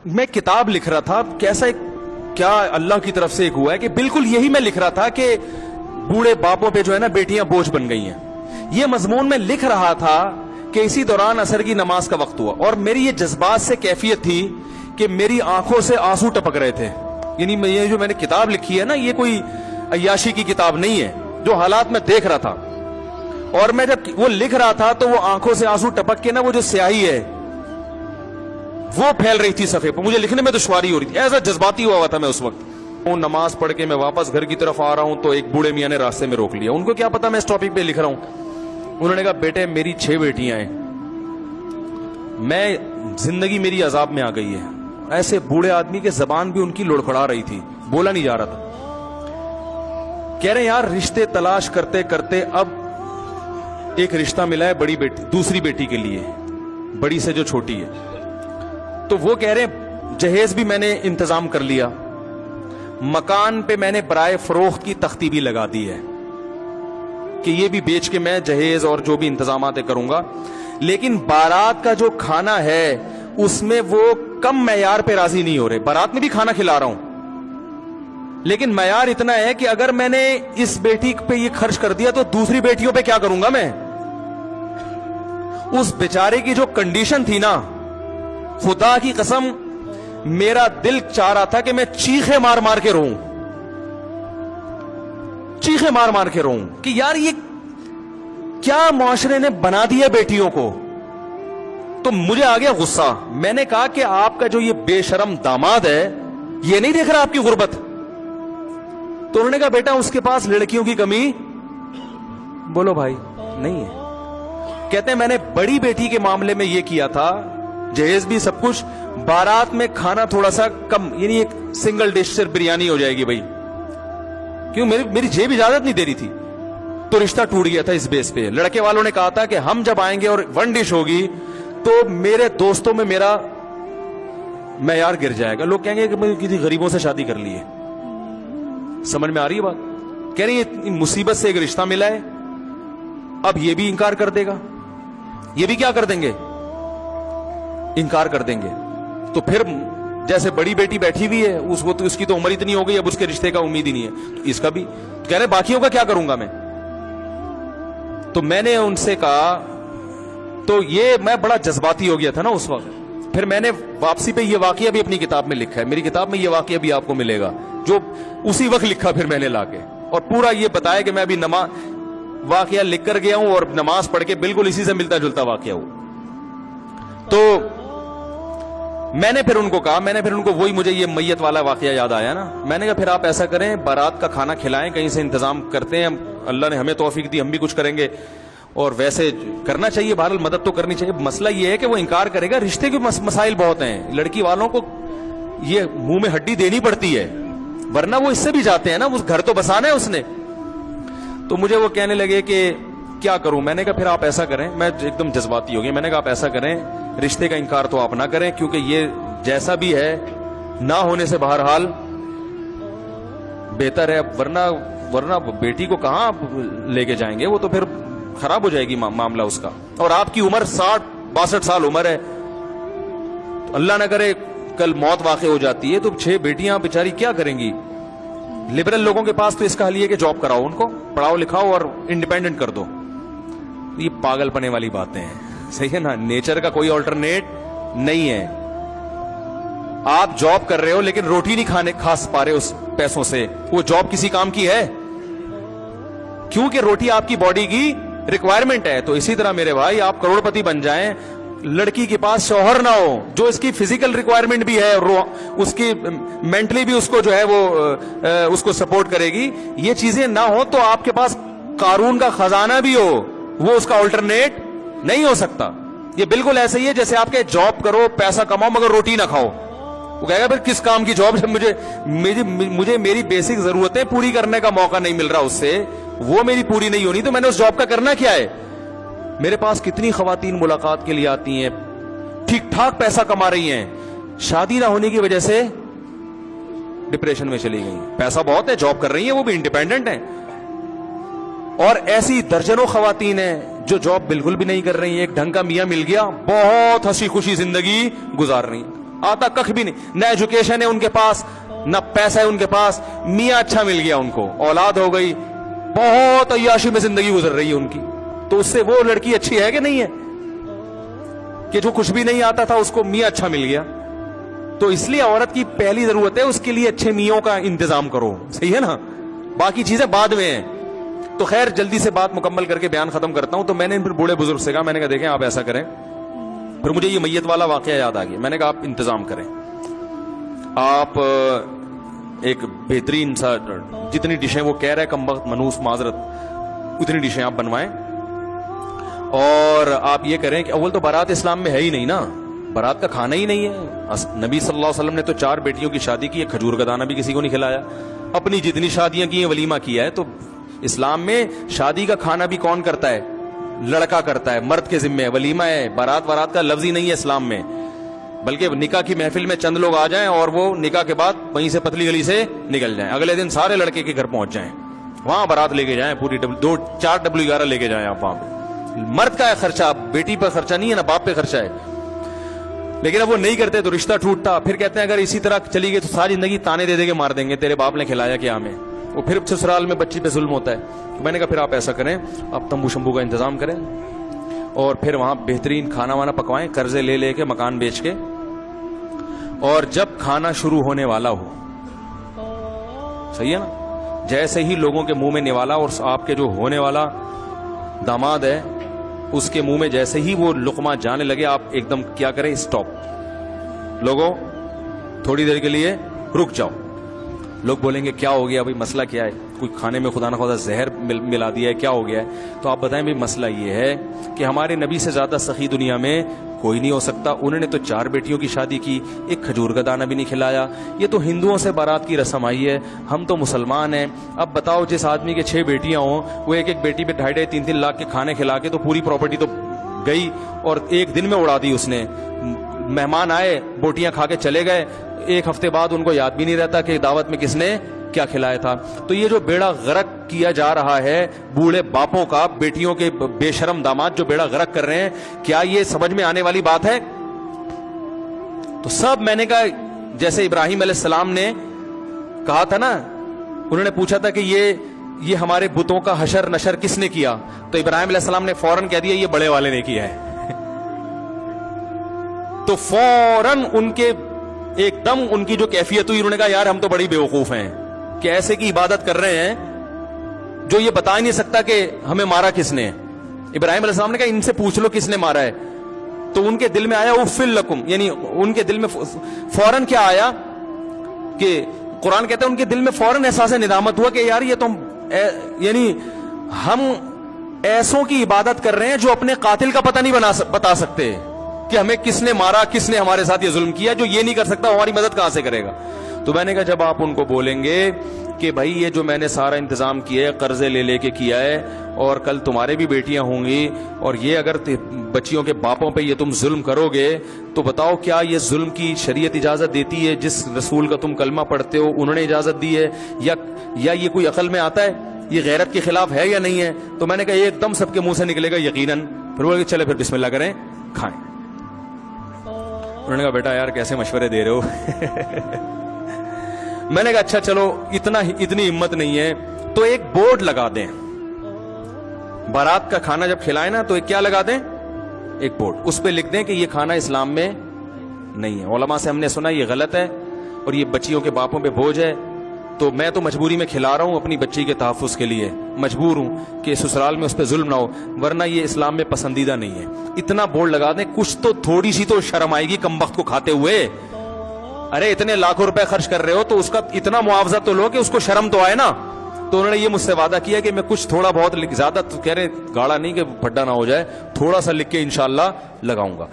میں کتاب لکھ رہا تھا، کیسا کیا اللہ کی طرف سے ایک ہوا ہے کہ بالکل یہی میں لکھ رہا تھا کہ بوڑھے باپوں پہ جو ہے نا بیٹیاں بوجھ بن گئی ہیں. یہ مضمون میں لکھ رہا تھا کہ اسی دوران عصر کی نماز کا وقت ہوا اور میری یہ جذبات سے کیفیت تھی کہ میری آنکھوں سے آنسو ٹپک رہے تھے. یعنی یہ جو میں نے کتاب لکھی ہے نا، یہ کوئی عیاشی کی کتاب نہیں ہے، جو حالات میں دیکھ رہا تھا. اور میں جب وہ لکھ رہا تھا تو وہ آنکھوں سے آنسو ٹپک کے نا وہ جو سیاہی ہے وہ پھیل رہی تھی صفحے پر، مجھے لکھنے میں دشواری ہو رہی تھی، ایسا جذباتی ہوا تھا میں اس وقت. نماز پڑھ کے میں واپس گھر کی طرف آ رہا ہوں تو ایک بوڑھے میاں نے راستے میں روک لیا. ان کو کیا پتا میں اس ٹاپک پہ لکھ رہا ہوں. انہوں نے کہا بیٹے میری 6 بیٹیاں ہیں، میں زندگی میری عذاب میں آ گئی ہے. ایسے بوڑھے آدمی کے زبان بھی ان کی لڑکھڑا رہی تھی، بولا نہیں جا رہا تھا. کہہ رہے یار رشتے تلاش کرتے کرتے اب ایک رشتہ ملا ہے بڑی بیٹی دوسری بیٹی کے لیے، بڑی سے جو چھوٹی ہے. تو وہ کہہ رہے ہیں جہیز بھی میں نے انتظام کر لیا، مکان پہ میں نے برائے فروخت کی تختی بھی لگا دی ہے کہ یہ بھی بیچ کے میں جہیز اور جو بھی انتظامات کروں گا. لیکن بارات کا جو کھانا ہے اس میں وہ کم معیار پہ راضی نہیں ہو رہے. بارات میں بھی کھانا کھلا رہا ہوں لیکن معیار اتنا ہے کہ اگر میں نے اس بیٹی پہ یہ خرچ کر دیا تو دوسری بیٹیوں پہ کیا کروں گا میں. اس بیچارے کی جو کنڈیشن تھی نا، خدا کی قسم میرا دل چاہ رہا تھا کہ میں چیخے مار مار کے روؤں، چیخے مار مار کے روؤں کہ یار یہ کیا معاشرے نے بنا دیا بیٹیوں کو. تو مجھے آ گیا غصہ. میں نے کہا کہ آپ کا جو یہ بے شرم داماد ہے یہ نہیں دیکھ رہا آپ کی غربت. تو انہوں نے کہا بیٹا اس کے پاس لڑکیوں کی کمی بولو بھائی نہیں ہے. کہتے ہیں میں نے بڑی بیٹی کے معاملے میں یہ کیا تھا، جہیز بھی سب کچھ، بارات میں کھانا تھوڑا سا کم، یعنی ایک سنگل ڈش صرف بریانی ہو جائے گی بھائی، کیوں میری جیب اجازت نہیں دے رہی تھی. تو رشتہ ٹوٹ گیا تھا اس بیس پہ. لڑکے والوں نے کہا تھا کہ ہم جب آئیں گے اور 1 ڈش ہوگی تو میرے دوستوں میں میرا معیار گر جائے گا، لوگ کہیں گے کہ میں کسی غریبوں سے شادی کر لی ہے. سمجھ میں آ رہی ہے بات؟ کہہ رہی ہے مصیبت سے ایک رشتہ ملا ہے، اب یہ بھی انکار کر دے گا، یہ بھی کیا کر دیں گے، انکار کر دیں گے. تو پھر جیسے بڑی بیٹی بیٹھی ہوئی ہے اس کی تو عمر اتنی ہو گئی، اب اس کے رشتے کا امید ہی نہیں ہے، تو اس کا بھی کہہ رہے باقیوں کا کیا کروں گا میں. تو میں نے ان سے کہا، تو یہ میں بڑا جذباتی ہو گیا تھا نا اس وقت. پھر میں نے واپسی پہ یہ واقعہ بھی اپنی کتاب میں لکھا ہے، میری کتاب میں یہ واقعہ بھی آپ کو ملے گا جو اسی وقت لکھا پھر میں نے لا کے، اور پورا یہ بتایا کہ میں ابھی واقعہ لکھ کر گیا ہوں اور نماز پڑھ کے بالکل اسی سے ملتا جلتا واقعہ ہو. تو میں نے پھر ان کو وہی مجھے یہ میت والا واقعہ یاد آیا نا. میں نے کہا پھر آپ ایسا کریں بارات کا کھانا کھلائیں، کہیں سے انتظام کرتے ہیں، اللہ نے ہمیں توفیق دی ہم بھی کچھ کریں گے، اور ویسے کرنا چاہیے، بہرحال مدد تو کرنی چاہیے. مسئلہ یہ ہے کہ وہ انکار کرے گا. رشتے کے مسائل بہت ہیں، لڑکی والوں کو یہ منہ میں ہڈی دینی پڑتی ہے ورنہ وہ اس سے بھی جاتے ہیں نا، اس گھر تو بسانا ہے اس نے. تو مجھے وہ کہنے لگے کہ کیا کروں. میں نے کہا پھر آپ ایسا کریں، میں ایک دم جذباتی ہو گیا، میں نے کہا آپ ایسا کریں رشتے کا انکار تو آپ نہ کریں، کیونکہ یہ جیسا بھی ہے نہ ہونے سے بہرحال بہتر ہے، ورنہ بیٹی کو کہاں آپ لے کے جائیں گے، وہ تو پھر خراب ہو جائے گی معاملہ اس کا. اور آپ کی عمر 60-62 سال عمر ہے، تو اللہ نہ کرے کل موت واقع ہو جاتی ہے تو 6 بیٹیاں بیچاری کیا کریں گی. لبرل لوگوں کے پاس تو اس کا حل یہ کہ جاب کراؤ، ان کو پڑھاؤ لکھاؤ اور انڈیپینڈنٹ کر دو. یہ پاگل پنے والی باتیں ہیں، صحیح ہے نا. نیچر کا کوئی آلٹرنیٹ نہیں ہے. آپ جاب کر رہے ہو لیکن روٹی نہیں کھا پا رہے اس پیسوں سے، وہ جاب کسی کام کی ہے؟ کیونکہ روٹی آپ کی باڈی کی ریکوائرمنٹ ہے. تو اسی طرح میرے بھائی آپ کروڑ پتی بن جائیں، لڑکی کے پاس شوہر نہ ہو جو اس کی فزیکل ریکوائرمنٹ بھی ہے اور اس کی مینٹلی بھی اس کو جو ہے وہ اس کو سپورٹ کرے گی، یہ چیزیں نہ ہو تو آپ کے پاس قارون کا خزانہ بھی ہو وہ اس کا آلٹرنیٹ نہیں ہو سکتا. یہ بالکل ایسے ہی ہے جیسے آپ کے جاب کرو پیسہ کماؤ مگر روٹی نہ کھاؤ. وہ کہے گا پھر کس کام کی جاب جب مجھے میری بیسک ضرورتیں پوری کرنے کا موقع نہیں مل رہا، اس سے وہ میری پوری نہیں ہونی تو میں نے اس جاب کا کرنا کیا ہے. میرے پاس کتنی خواتین ملاقات کے لیے آتی ہیں، ٹھیک ٹھاک پیسہ کما رہی ہیں، شادی نہ ہونے کی وجہ سے ڈپریشن میں چلی گئی. پیسہ بہت ہے، جاب کر رہی ہیں، وہ بھی انڈیپینڈنٹ ہیں. اور ایسی درجنوں خواتین ہیں جو جاب بالکل بھی نہیں کر رہی ہیں، ایک ڈھنگ کا میاں مل گیا، بہت ہنسی خوشی زندگی گزار رہی ہیں. آتا کخ بھی نہیں, نہ ایجوکیشن ہے ان کے پاس, نہ پیسہ ہے ان کے پاس, میاں اچھا مل گیا ان کو, اولاد ہو گئی, بہت عیاشی میں زندگی گزر رہی ہے ان کی, تو اس سے وہ لڑکی اچھی ہے کہ نہیں ہے کہ جو کچھ بھی نہیں آتا تھا اس کو میاں اچھا مل گیا. تو اس لیے عورت کی پہلی ضرورت ہے اس کے لیے اچھے میوں کا انتظام کرو, صحیح ہے نا, باقی چیزیں بعد میں ہیں. تو خیر جلدی سے بات مکمل کر کے بیان ختم کرتا ہوں. تو میں نے پھر بوڑھے بزرگ سے کہا, میں نے کہا دیکھیں آپ ایسا کریں, پھر مجھے یہ میت والا واقعہ یاد آ گیا. میں نے کہا آپ انتظام کریں, آپ ایک بہترین سا جتنی ڈشیں وہ کہہ رہے کم وقت منوس معذرت اتنی ڈشیں آپ بنوائیں, اور آپ یہ کریں کہ اول تو بارات اسلام میں ہے ہی نہیں نا, بارات کا کھانا ہی نہیں ہے. نبی صلی اللہ علیہ وسلم نے تو 4 بیٹیوں کی شادی کی, کھجور کا دانہ بھی کسی کو نہیں کھلایا. اپنی جتنی شادیاں کی ہیں ولیمہ کیا ہے. تو اسلام میں شادی کا کھانا بھی کون کرتا ہے؟ لڑکا کرتا ہے, مرد کے ذمہ ہے, ولیمہ ہے. بارات کا لفظ ہی نہیں ہے اسلام میں, بلکہ نکاح کی محفل میں چند لوگ آ جائیں اور وہ نکاح کے بعد وہیں سے پتلی گلی سے نکل جائیں, اگلے دن سارے لڑکے کے گھر پہنچ جائیں, وہاں بارات لے کے جائیں, پوری 4 W11 لے کے جائیں آپ وہاں پہ. مرد کا ہے خرچہ, بیٹی پر خرچہ نہیں ہے نا, باپ پہ خرچہ ہے. لیکن اب وہ نہیں کرتے تو رشتہ ٹوٹتا. پھر کہتے ہیں اگر اسی طرح چلی گئی تو ساری زندگی تانے دے دے کے مار دیں گے, تیرے باپ نے کھلایا کیا ہمیں. وہ پھر سسرال میں بچی پہ ظلم ہوتا ہے. میں نے کہا پھر آپ ایسا کریں, آپ تمبو شمبو کا انتظام کریں اور پھر وہاں بہترین کھانا وانا پکوائیں, قرضے لے لے کے, مکان بیچ کے, اور جب کھانا شروع ہونے والا ہو, صحیح ہے نا, جیسے ہی لوگوں کے منہ میں نوالا, اور آپ کے جو ہونے والا داماد ہے اس کے منہ میں جیسے ہی وہ لقمہ جانے لگے, آپ ایک دم کیا کریں, اسٹاپ, لوگوں تھوڑی دیر کے لیے رک جاؤ. لوگ بولیں گے کیا ہو گیا بھائی, مسئلہ کیا ہے, کوئی کھانے میں خدا نہ خدا زہر ملا دیا ہے, کیا ہو گیا ہے. تو آپ بتائیں بھائی مسئلہ یہ ہے کہ ہمارے نبی سے زیادہ سخی دنیا میں کوئی نہیں ہو سکتا. انہوں نے تو 4 بیٹیوں کی شادی کی, ایک کھجور کا دانہ بھی نہیں کھلایا. یہ تو ہندوؤں سے بارات کی رسم آئی ہے, ہم تو مسلمان ہیں. اب بتاؤ جس آدمی کے 6 بیٹیاں ہوں, وہ ایک بیٹی پہ 2.5-3 لاکھ کے کھانے کھلا کے تو پوری پراپرٹی تو گئی, اور ایک دن میں اڑا دی اس نے. مہمان آئے, بوٹیاں کھا کے چلے گئے, 1 ہفتے بعد ان کو یاد بھی نہیں رہتا کہ دعوت میں کس نے کیا کھلایا تھا. تو یہ جو بیڑا غرق کیا جا رہا ہے بوڑھے باپوں کا, بیٹیوں کے بے شرم داماد جو بیڑا غرق کر رہے ہیں, کیا یہ سمجھ میں آنے والی بات ہے؟ تو سب میں نے کہا جیسے ابراہیم علیہ السلام نے کہا تھا نا, انہوں نے پوچھا تھا کہ یہ ہمارے بتوں کا حشر نشر کس نے کیا, تو ابراہیم علیہ السلام نے فوراً کہہ دیا یہ بڑے والے نے کیا ہے. تو فوراً ان کے ایک دم ان کی جو کیفیت ہوئی, انہوں نے کہا یار ہم تو بڑی بیوقوف ہیں کہ ایسے کی عبادت کر رہے ہیں جو یہ بتا ہی نہیں سکتا کہ ہمیں مارا کس نے. ابراہیم علیہ السلام نے کہا ان سے پوچھ لو کس نے مارا ہے. تو ان کے دل میں آیا اُفِّل لکم, یعنی ان کے دل میں فوراً کیا آیا کہ قرآن کہتا ہے ان کے دل میں فوراً احساس ندامت ہوا کہ یار یہ تو یعنی ہم ایسوں کی عبادت کر رہے ہیں جو اپنے قاتل کا پتہ نہیں بتا سکتے کہ ہمیں کس نے مارا, کس نے ہمارے ساتھ یہ ظلم کیا. جو یہ نہیں کر سکتا ہماری مدد کہاں سے کرے گا. تو میں نے کہا جب آپ ان کو بولیں گے کہ بھائی یہ جو میں نے سارا انتظام کیا ہے قرضے لے کے کیا ہے, اور کل تمہارے بھی بیٹیاں ہوں گی, اور یہ اگر بچیوں کے باپوں پہ یہ تم ظلم کرو گے تو بتاؤ کیا یہ ظلم کی شریعت اجازت دیتی ہے؟ جس رسول کا تم کلمہ پڑھتے ہو انہوں نے اجازت دی ہے, یا یہ کوئی عقل میں آتا ہے؟ یہ غیرت کے خلاف ہے یا نہیں ہے؟ تو میں نے کہا ایک دم سب کے منہ سے نکلے گا یقیناً. پھر بولے چلے پھر بسم اللہ کریں, کھائیں. انہوں نے کہا بیٹا یار کیسے مشورے دے رہے ہو. میں نے کہا اچھا چلو اتنی ہمت نہیں ہے تو ایک بورڈ لگا دیں, بارات کا کھانا جب کھلائیں نا تو ایک کیا لگا دیں, ایک بورڈ, اس پہ لکھ دیں کہ یہ کھانا اسلام میں نہیں ہے. علماء سے ہم نے سنا یہ غلط ہے اور یہ بچیوں کے باپوں پہ بوجھ ہے, تو میں تو مجبوری میں کھلا رہا ہوں اپنی بچی کے تحفظ کے لیے, مجبور ہوں کہ سسرال میں اس پہ ظلم نہ ہو, ورنہ یہ اسلام میں پسندیدہ نہیں ہے. اتنا بورڈ لگا دیں, کچھ تو تھوڑی سی تو شرم آئے گی کم وقت کو کھاتے ہوئے. ارے اتنے لاکھوں روپے خرچ کر رہے ہو تو اس کا اتنا معاوضہ تو لو کہ اس کو شرم تو آئے نا. تو انہوں نے یہ مجھ سے وعدہ کیا کہ میں کچھ تھوڑا بہت, زیادہ تو کہہ رہے گاڑا نہیں کہ پھڈا نہ ہو جائے, تھوڑا سا لکھ کے انشاءاللہ لگاؤں گا.